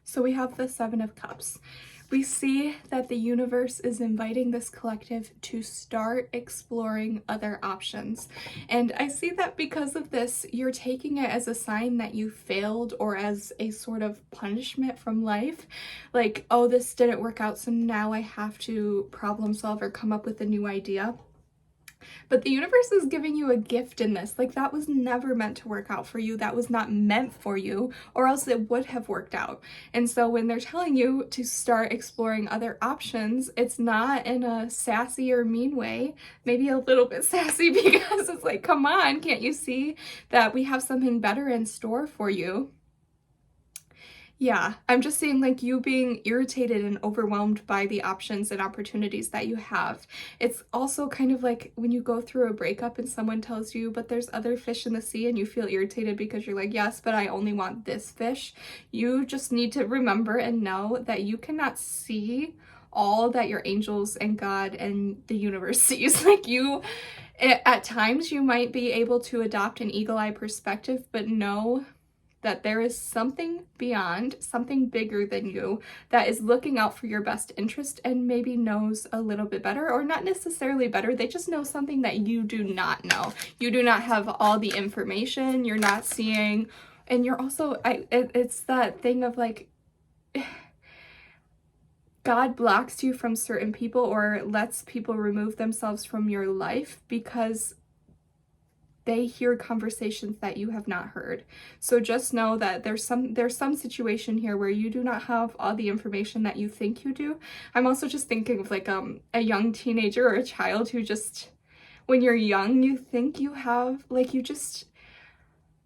So we have the Seven of Cups. We see that the universe is inviting this collective to start exploring other options. And I see that because of this, you're taking it as a sign that you failed or as a sort of punishment from life. Like, oh, this didn't work out, so now I have to problem solve or come up with a new idea. But the universe is giving you a gift in this. Like, that was never meant to work out for you. That was not meant for you, or else it would have worked out. And so when they're telling you to start exploring other options, it's not in a sassy or mean way. Maybe a little bit sassy, because it's like, come on, can't you see that we have something better in store for you? Yeah, I'm just seeing like you being irritated and overwhelmed by the options and opportunities that you have. It's also kind of like when you go through a breakup and someone tells you, but there's other fish in the sea, and you feel irritated because you're like, yes, but I only want this fish. You just need to remember and know that you cannot see all that your angels and God and the universe sees. Like, at times you might be able to adopt an eagle eye perspective, but know that there is something beyond, something bigger than you, that is looking out for your best interest and maybe knows a little bit better, or not necessarily better. They just know something that you do not know. You do not have all the information. You're not seeing, and you're also, it's that thing of like, God blocks you from certain people or lets people remove themselves from your life because they hear conversations that you have not heard. So just know that there's some situation here where you do not have all the information that you think you do. I'm also just thinking of like a young teenager or a child who just, when you're young, you think you have, like, you just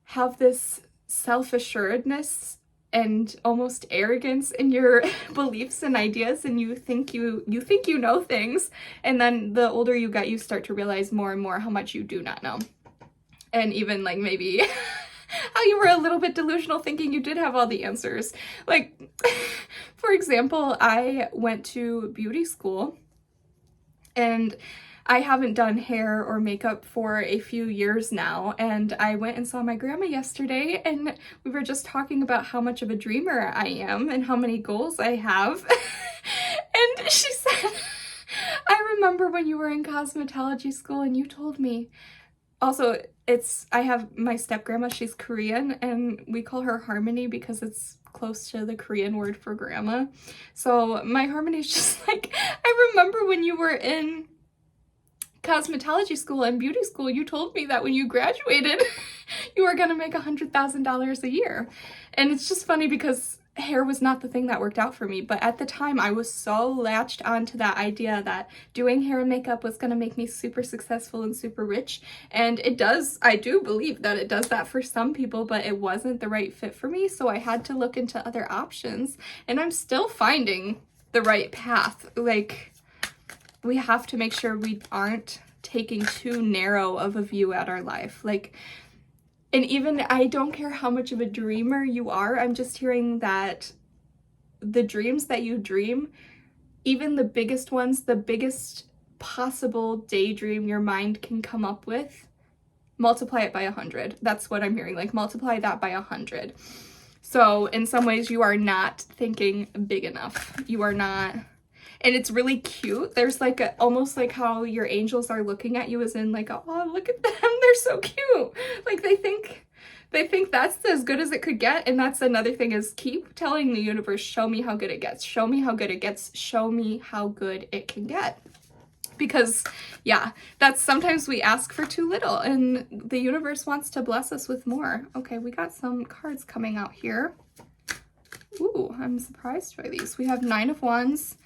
have this self-assuredness and almost arrogance in your beliefs and ideas, and you think you know things, and then the older you get, you start to realize more and more how much you do not know. And even like maybe how you were a little bit delusional thinking you did have all the answers. Like, for example, I went to beauty school and I haven't done hair or makeup for a few years now, and I went and saw my grandma yesterday, and we were just talking about how much of a dreamer I am and how many goals I have. And she said, I remember when you were in cosmetology school and you told me. Also, I have my step grandma, she's Korean, and we call her Harmony because it's close to the Korean word for grandma. So my Harmony's just like, I remember when you were in cosmetology school and beauty school, you told me that when you graduated, you were gonna make $100,000 a year. And it's just funny because hair was not the thing that worked out for me, but at the time I was so latched onto that idea that doing hair and makeup was going to make me super successful and super rich, and it does. I do believe that it does that for some people, but it wasn't the right fit for me, so I had to look into other options, and I'm still finding the right path. Like, we have to make sure we aren't taking too narrow of a view at our life. Like, and even, I don't care how much of a dreamer you are, I'm just hearing that the dreams that you dream, even the biggest ones, the biggest possible daydream your mind can come up with, multiply it by 100. That's what I'm hearing, like multiply that by 100. So in some ways you are not thinking big enough. You are not. And it's really cute. There's like almost like how your angels are looking at you, as in like, oh, look at them, they're so cute. Like they think that's as good as it could get. And that's another thing, is keep telling the universe, show me how good it gets, show me how good it gets, show me how good it can get. Because yeah, that's, sometimes we ask for too little and the universe wants to bless us with more. Okay, we got some cards coming out here. Ooh, I'm surprised by these. We have 9 of Wands,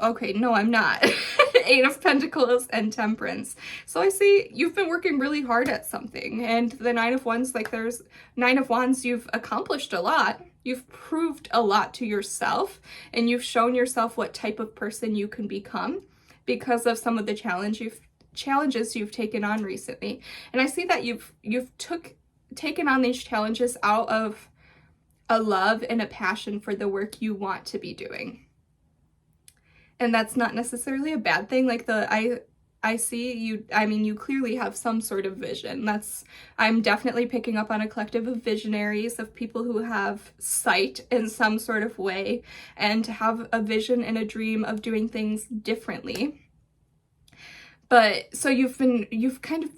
okay, no, I'm not. 8 of Pentacles and Temperance. So I see you've been working really hard at something, and the 9 of Wands, like there's 9 of Wands, you've accomplished a lot. You've proved a lot to yourself, and you've shown yourself what type of person you can become because of some of the challenges you've taken on recently. And I see that you've taken on these challenges out of a love and a passion for the work you want to be doing. And that's not necessarily a bad thing. Like I I see you, I mean, you clearly have some sort of vision. I'm definitely picking up on a collective of visionaries, of people who have sight in some sort of way and have a vision and a dream of doing things differently. But so you've kind of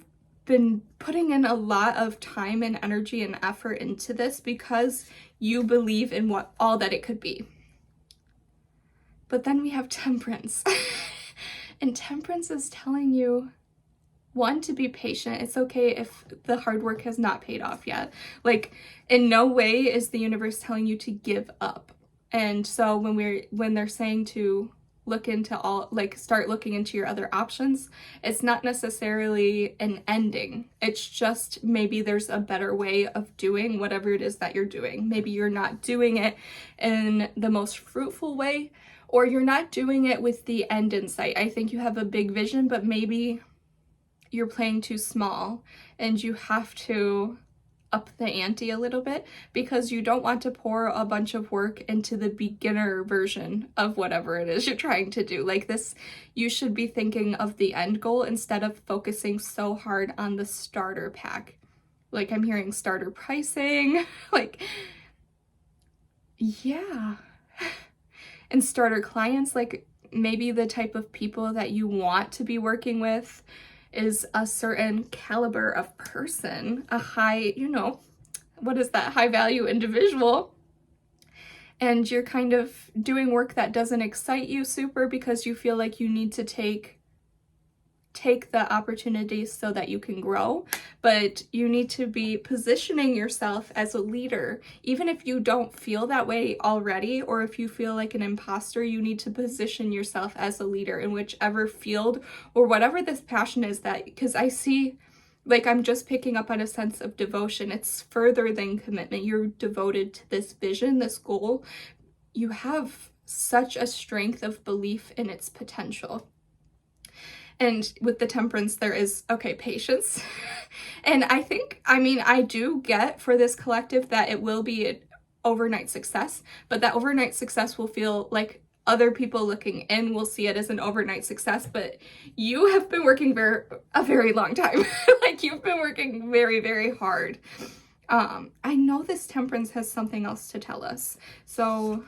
been putting in a lot of time and energy and effort into this because you believe in all that it could be. But then we have Temperance. And Temperance is telling you, one, to be patient. It's okay if the hard work has not paid off yet. Like, in no way is the universe telling you to give up. And so when they're saying to look into start looking into your other options, it's not necessarily an ending. It's just maybe there's a better way of doing whatever it is that you're doing. Maybe you're not doing it in the most fruitful way, or you're not doing it with the end in sight. I think you have a big vision, but maybe you're playing too small and you have to up the ante a little bit because you don't want to pour a bunch of work into the beginner version of whatever it is you're trying to do. Like this, you should be thinking of the end goal instead of focusing so hard on the starter pack. Like I'm hearing starter pricing, like, yeah. And starter clients, like maybe the type of people that you want to be working with is a certain caliber of person, a high, what is that, high value individual. And you're kind of doing work that doesn't excite you super because you feel like you need to take the opportunities so that you can grow, but you need to be positioning yourself as a leader. Even if you don't feel that way already, or if you feel like an imposter, you need to position yourself as a leader in whichever field or whatever this passion is, that because I see, like, I'm just picking up on a sense of devotion. It's further than commitment. You're devoted to this vision, this goal. You have such a strength of belief in its potential. And with the Temperance, there is, patience. And I do get for this collective that it will be an overnight success, but that overnight success will feel like other people looking in will see it as an overnight success, but you have been working for a very long time. Like you've been working very, very hard. I know this Temperance has something else to tell us. So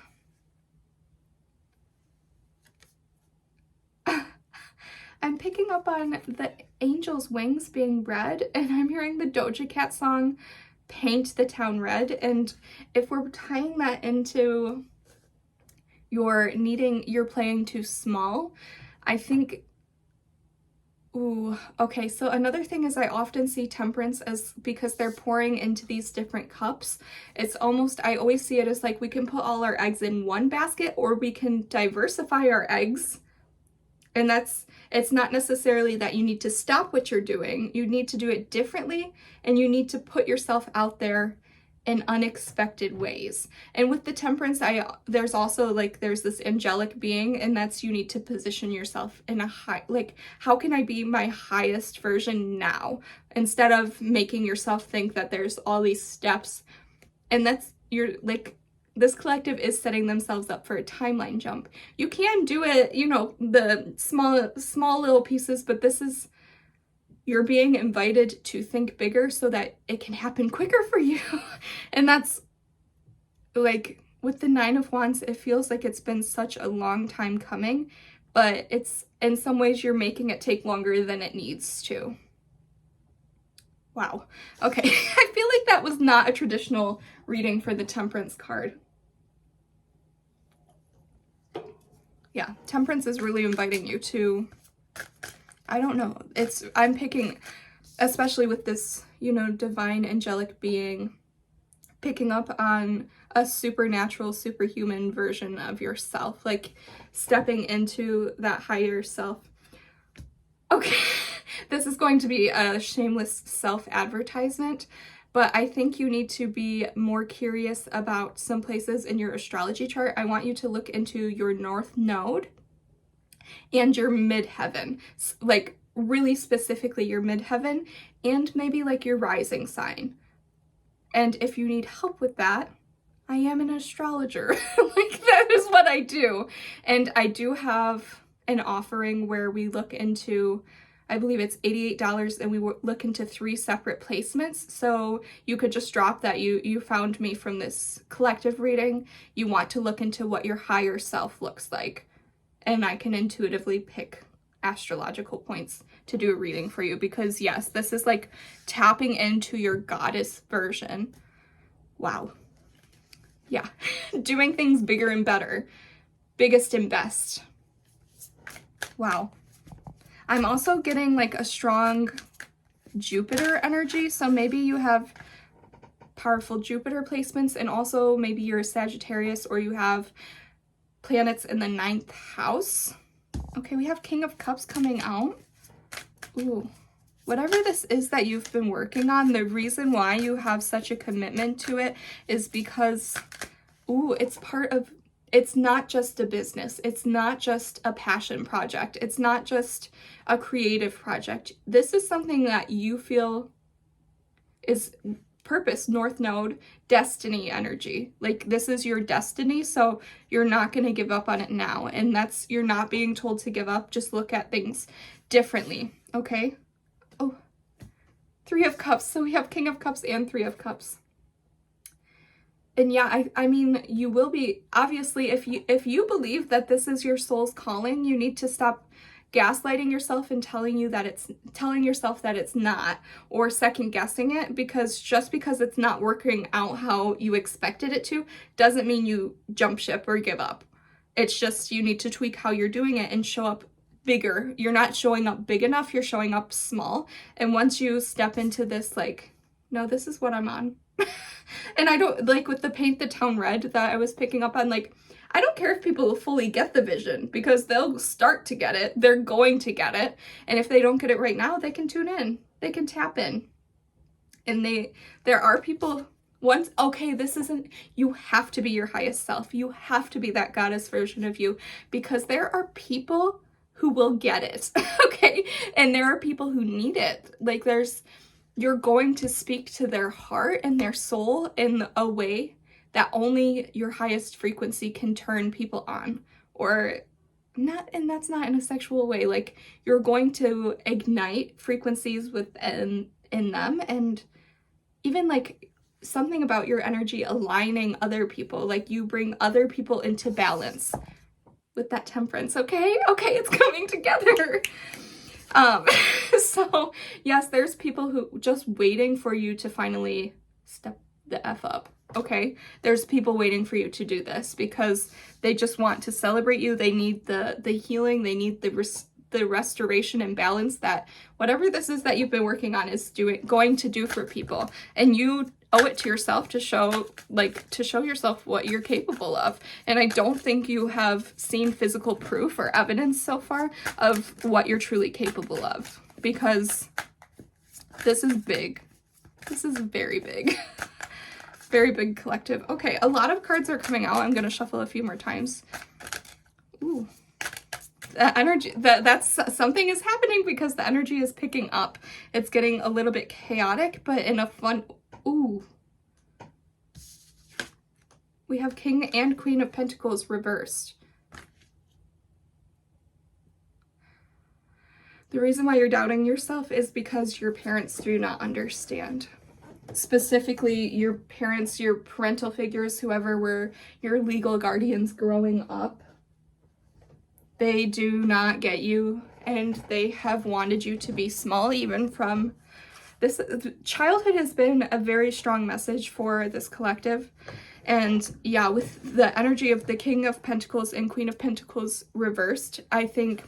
I'm picking up on the angel's wings being red, and I'm hearing the Doja Cat song, Paint the Town Red. And if we're tying that into you're playing too small, I think, so another thing is I often see Temperance as, because they're pouring into these different cups, it's almost, I always see it as like we can put all our eggs in one basket, or we can diversify our eggs. And it's not necessarily that you need to stop what you're doing. You need to do it differently, and you need to put yourself out there in unexpected ways. And with the Temperance, there's also there's this angelic being, and that's you need to position yourself in a high, how can I be my highest version now? Instead of making yourself think that there's all these steps. And this collective is setting themselves up for a timeline jump. You can do it, the small little pieces, but you're being invited to think bigger so that it can happen quicker for you. And that's with the Nine of Wands, it feels like it's been such a long time coming, but it's in some ways you're making it take longer than it needs to. Wow. Okay. I feel like that was not a traditional reading for the Temperance card. Yeah, Temperance is really inviting you to, I don't know, I'm picking, especially with this, divine angelic being, picking up on a supernatural, superhuman version of yourself, like stepping into that higher self. Okay, this is going to be a shameless self-advertisement, but I think you need to be more curious about some places in your astrology chart. I want you to look into your North Node and your midheaven, really specifically your midheaven, and maybe your rising sign. And if you need help with that, I am an astrologer. That is what I do. And I do have an offering where we look into I believe it's $88, and we were looking to 3 separate placements. So you could just drop that you found me from this collective reading. You want to look into what your higher self looks like. And I can intuitively pick astrological points to do a reading for you, because yes, this is like tapping into your goddess version. Wow. Yeah. Doing things bigger and better. Biggest and best. Wow. I'm also getting like a strong Jupiter energy. So maybe you have powerful Jupiter placements, and also maybe you're a Sagittarius or you have planets in the 9th house. Okay, we have King of Cups coming out. Ooh. Whatever this is that you've been working on, the reason why you have such a commitment to it is because, ooh, it's not just a business. It's not just a passion project. It's not just a creative project. This is something that you feel is purpose, North Node, destiny energy. Like, this is your destiny, so you're not going to give up on it now. And you're not being told to give up. Just look at things differently, okay? Oh, 3 of Cups. So we have King of Cups and 3 of Cups. And yeah, I mean, you will be, obviously, if you believe that this is your soul's calling, you need to stop gaslighting yourself and telling yourself that it's not, or second guessing it, because just because it's not working out how you expected it to doesn't mean you jump ship or give up. It's just you need to tweak how you're doing it and show up bigger. You're not showing up big enough, you're showing up small. And once you step into this, like, no, this is what I'm on. And I don't, like, with the paint the town red that I was picking up on, like, I don't care if people fully get the vision, because they'll start to get it. They're going to get it. And if they don't get it right now, they can tune in. They can tap in. And there are people, okay, this isn't, you have to be your highest self. You have to be that goddess version of you, because there are people who will get it, okay? And there are people who need it. Like, you're going to speak to their heart and their soul in a way that only your highest frequency can turn people on, or not, and that's not in a sexual way. Like, you're going to ignite frequencies within them, and even like something about your energy aligning other people, like you bring other people into balance with that Temperance. Okay, it's coming together. So yes, there's people who just waiting for you to finally step the F up. Okay, there's people waiting for you to do this, because they just want to celebrate you. They need the healing. They need the restoration and balance that whatever this is that you've been working on is going to do for people. And you owe it to yourself to show yourself what you're capable of. And I don't think you have seen physical proof or evidence so far of what you're truly capable of, because this is big. This is very big. Very big collective. Okay, a lot of cards are coming out. I'm going to shuffle a few more times. Ooh. The energy, that's something is happening, because the energy is picking up. It's getting a little bit chaotic, but in a fun, ooh. We have King and Queen of Pentacles reversed. The reason why you're doubting yourself is because your parents do not understand. Specifically, your parents, your parental figures, whoever were your legal guardians growing up, they do not get you, and they have wanted you to be small. Even from this, childhood has been a very strong message for this collective. And yeah, with the energy of the King of Pentacles and Queen of Pentacles reversed, I think,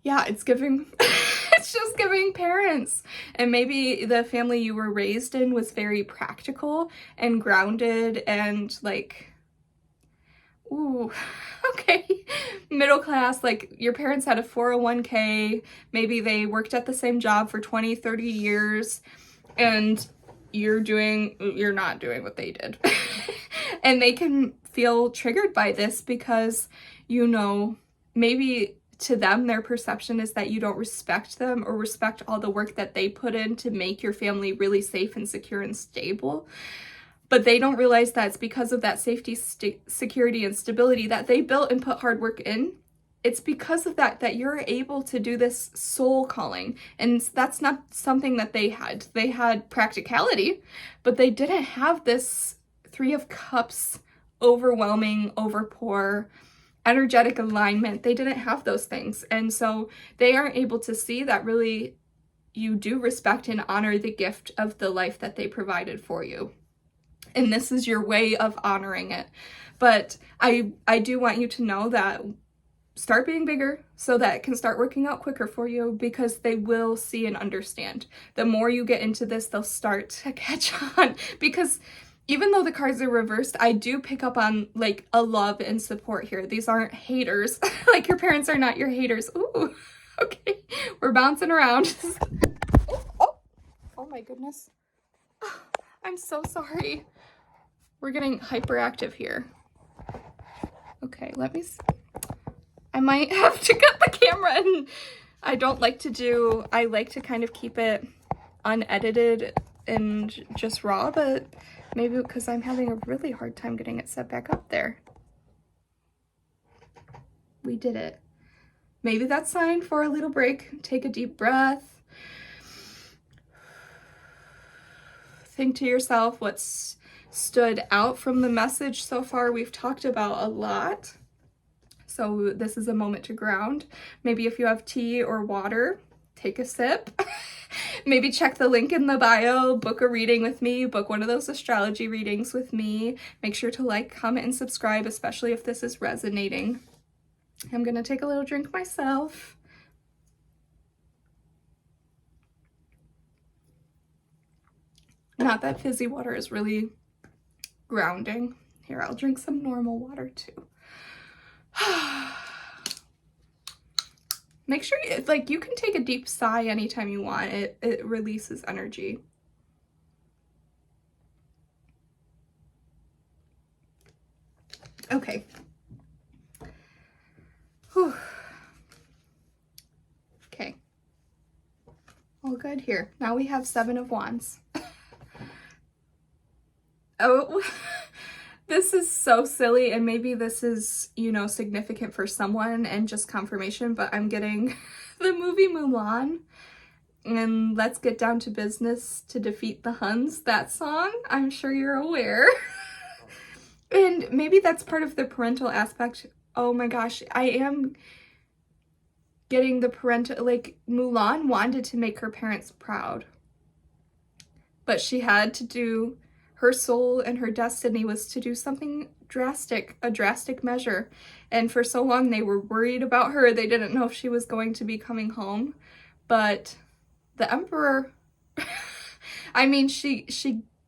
yeah, it's giving it's just giving parents. And maybe the family you were raised in was very practical and grounded and like, ooh, okay, middle class. Like, your parents had a 401k, maybe they worked at the same job for 20, 30 years, and you're not doing what they did. And they can feel triggered by this because, you know, maybe to them, their perception is that you don't respect them or respect all the work that they put in to make your family really safe and secure and stable. But they don't realize that it's because of that safety, security, and stability that they built and put hard work in. it's because of that you're able to do this soul calling. And that's not something that they had. They had practicality, but they didn't have this Three of Cups, overwhelming, overpour, energetic alignment. They didn't have those things. And so they aren't able to see that really you do respect and honor the gift of the life that they provided for you. And this is your way of honoring it. But I do want you to know that start being bigger so that it can start working out quicker for you, because they will see and understand. The more you get into this, they'll start to catch on, because even though the cards are reversed, I do pick up on like a love and support here. These aren't haters. Like your parents are not your haters. Ooh, okay. We're bouncing around. Oh my goodness. I'm so sorry. We're getting hyperactive here. Okay, let me see. I might have to cut the camera, and I like to kind of keep it unedited and just raw, but maybe because I'm having a really hard time getting it set back up there. We did it. Maybe that's time for a little break. Take a deep breath. Think to yourself what's stood out from the message so far. We've talked about a lot. So this is a moment to ground. Maybe if you have tea or water, take a sip. Maybe check the link in the bio, book a reading with me, book one of those astrology readings with me. Make sure to like, comment, and subscribe, especially if this is resonating. I'm gonna take a little drink myself. Not that fizzy water is really grounding. Here, I'll drink some normal water too. Make sure you can take a deep sigh anytime you want. It releases energy. Okay. Whew. Okay. All good here. Now we have 7 of Wands. Oh, this is so silly, and maybe this is, significant for someone and just confirmation, but I'm getting the movie Mulan and Let's Get Down to Business to Defeat the Huns. That song, I'm sure you're aware. And maybe that's part of the parental aspect. Oh my gosh, I am getting the parental, Mulan wanted to make her parents proud, but she had to do, her soul and her destiny was to do something drastic, a drastic measure. And for so long they were worried about her. They didn't know if she was going to be coming home. But the emperor, I mean, she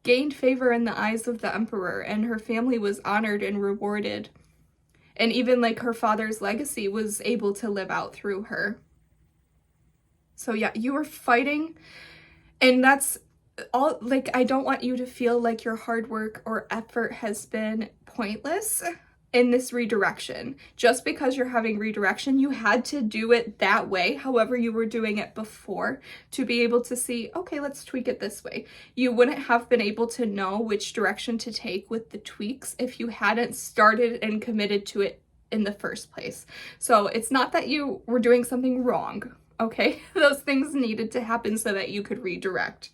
gained favor in the eyes of the emperor, and her family was honored and rewarded. And even her father's legacy was able to live out through her. So yeah, you were fighting, and that's all. I don't want you to feel like your hard work or effort has been pointless in this redirection. Just because you're having redirection, you had to do it that way, however you were doing it before, to be able to see, okay, let's tweak it this way. You wouldn't have been able to know which direction to take with the tweaks if you hadn't started and committed to it in the first place. So it's not that you were doing something wrong, okay? Those things needed to happen so that you could redirect.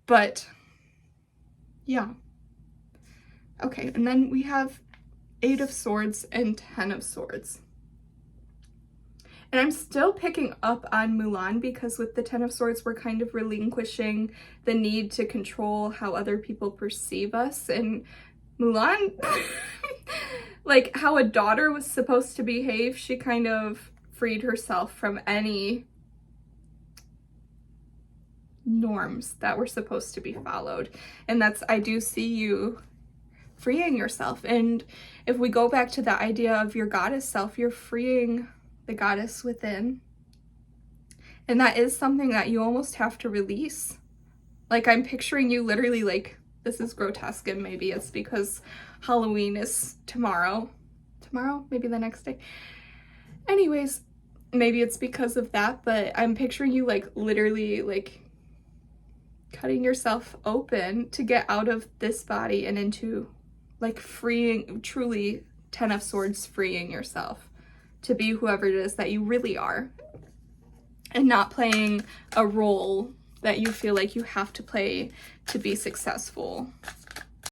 But yeah. Okay, and then we have 8 of Swords and 10 of Swords. And I'm still picking up on Mulan, because with the 10 of Swords, we're kind of relinquishing the need to control how other people perceive us. And Mulan, how a daughter was supposed to behave, she kind of freed herself from any norms that were supposed to be followed. And I do see you freeing yourself. And if we go back to the idea of your goddess self, you're freeing the goddess within. And that is something that you almost have to release. I'm picturing you literally this is grotesque, and maybe it's because Halloween is tomorrow, maybe the next day. Anyways, maybe it's because of that, but I'm picturing you literally cutting yourself open to get out of this body and into freeing, truly 10 of Swords, freeing yourself to be whoever it is that you really are, and not playing a role that you feel like you have to play to be successful.